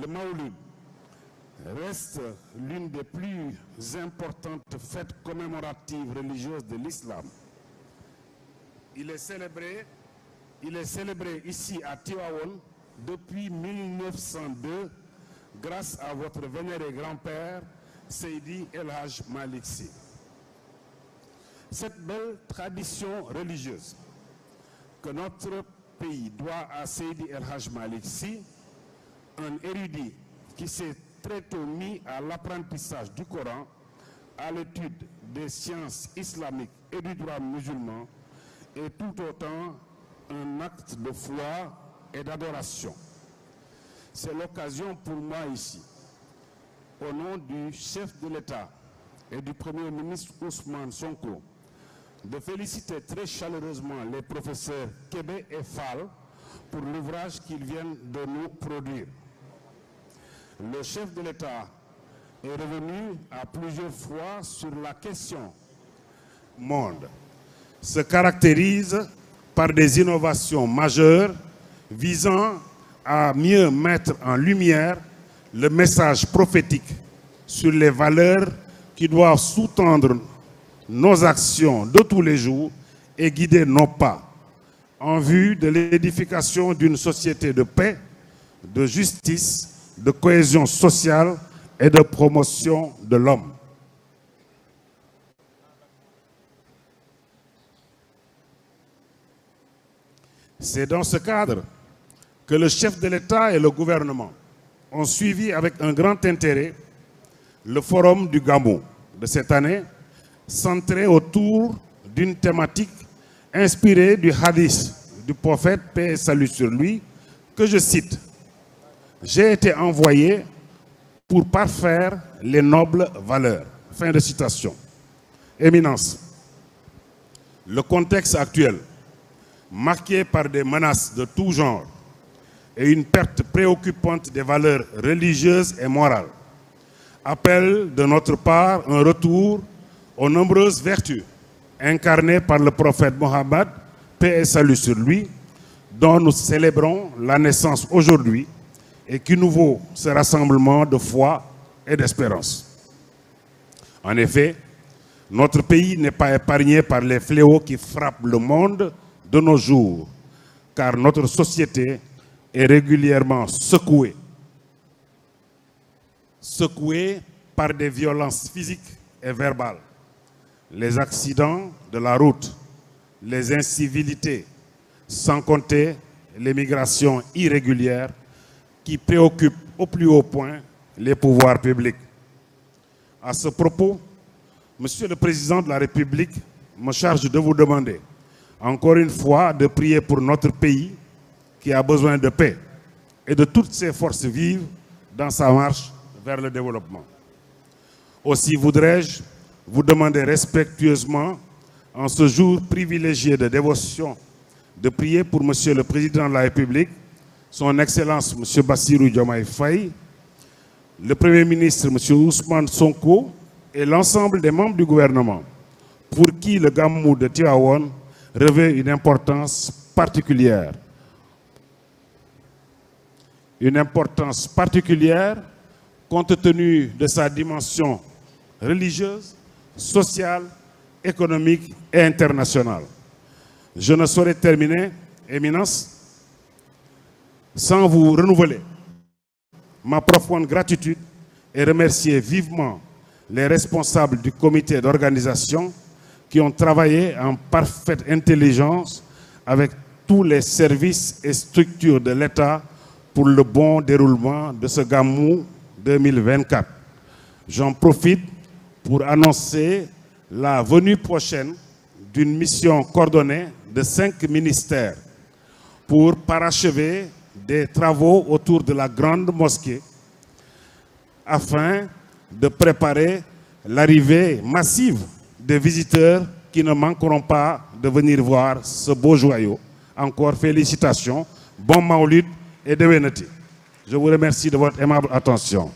Le Maouloud reste l'une des plus importantes fêtes commémoratives religieuses de l'islam. Il est célébré ici à Tivaouane depuis 1902 grâce à votre vénéré grand-père Seydi El Hadj Malick Sy. Cette belle tradition religieuse que notre pays doit à Seydi El Hadj Malick Sy, un érudit qui s'est très tôt mis à l'apprentissage du Coran, à l'étude des sciences islamiques et du droit musulman, est tout autant un acte de foi et d'adoration. C'est l'occasion pour moi ici, au nom du chef de l'État et du Premier ministre Ousmane Sonko, de féliciter très chaleureusement les professeurs Kébé et Fall pour l'ouvrage qu'ils viennent de nous produire. Le chef de l'État est revenu à plusieurs fois sur la question. Le monde se caractérise par des innovations majeures visant à mieux mettre en lumière le message prophétique sur les valeurs qui doivent sous-tendre nos actions de tous les jours et guider nos pas en vue de l'édification d'une société de paix, de justice, de cohésion sociale et de promotion de l'homme. C'est dans ce cadre que le chef de l'État et le gouvernement ont suivi avec un grand intérêt le forum du Gamou de cette année, centré autour d'une thématique inspirée du hadith du prophète, paix et salut sur lui, que je cite. J'ai été envoyé pour parfaire les nobles valeurs. Fin de citation. Éminence, le contexte actuel, marqué par des menaces de tout genre et une perte préoccupante des valeurs religieuses et morales, appelle de notre part un retour aux nombreuses vertus incarnées par le prophète Mohammed, paix et salut sur lui, dont nous célébrons la naissance aujourd'hui et qui nous vaut ce rassemblement de foi et d'espérance. En effet, notre pays n'est pas épargné par les fléaux qui frappent le monde de nos jours, car notre société est régulièrement secouée par des violences physiques et verbales, les accidents de la route, les incivilités, sans compter l'immigration irrégulière qui préoccupe au plus haut point les pouvoirs publics. À ce propos, Monsieur le Président de la République me charge de vous demander, encore une fois, de prier pour notre pays qui a besoin de paix et de toutes ses forces vives dans sa marche vers le développement. Aussi voudrais-je vous demander respectueusement, en ce jour privilégié de dévotion, de prier pour Monsieur le Président de la République, Son Excellence Monsieur Bassirou Diomaye Faye, le Premier ministre Monsieur Ousmane Sonko et l'ensemble des membres du gouvernement, pour qui le Gamou de Tivaouane revêt une importance particulière. Une importance particulière compte tenu de sa dimension religieuse, sociale, économique et internationale. Je ne saurais terminer, Éminence, sans vous renouveler ma profonde gratitude et remercier vivement les responsables du comité d'organisation qui ont travaillé en parfaite intelligence avec tous les services et structures de l'État pour le bon déroulement de ce Gamou 2024. J'en profite pour annoncer la venue prochaine d'une mission coordonnée de 5 ministères pour parachever des travaux autour de la grande mosquée afin de préparer l'arrivée massive des visiteurs qui ne manqueront pas de venir voir ce beau joyau. Encore félicitations, bon Maouloud et Dewenati. Je vous remercie de votre aimable attention.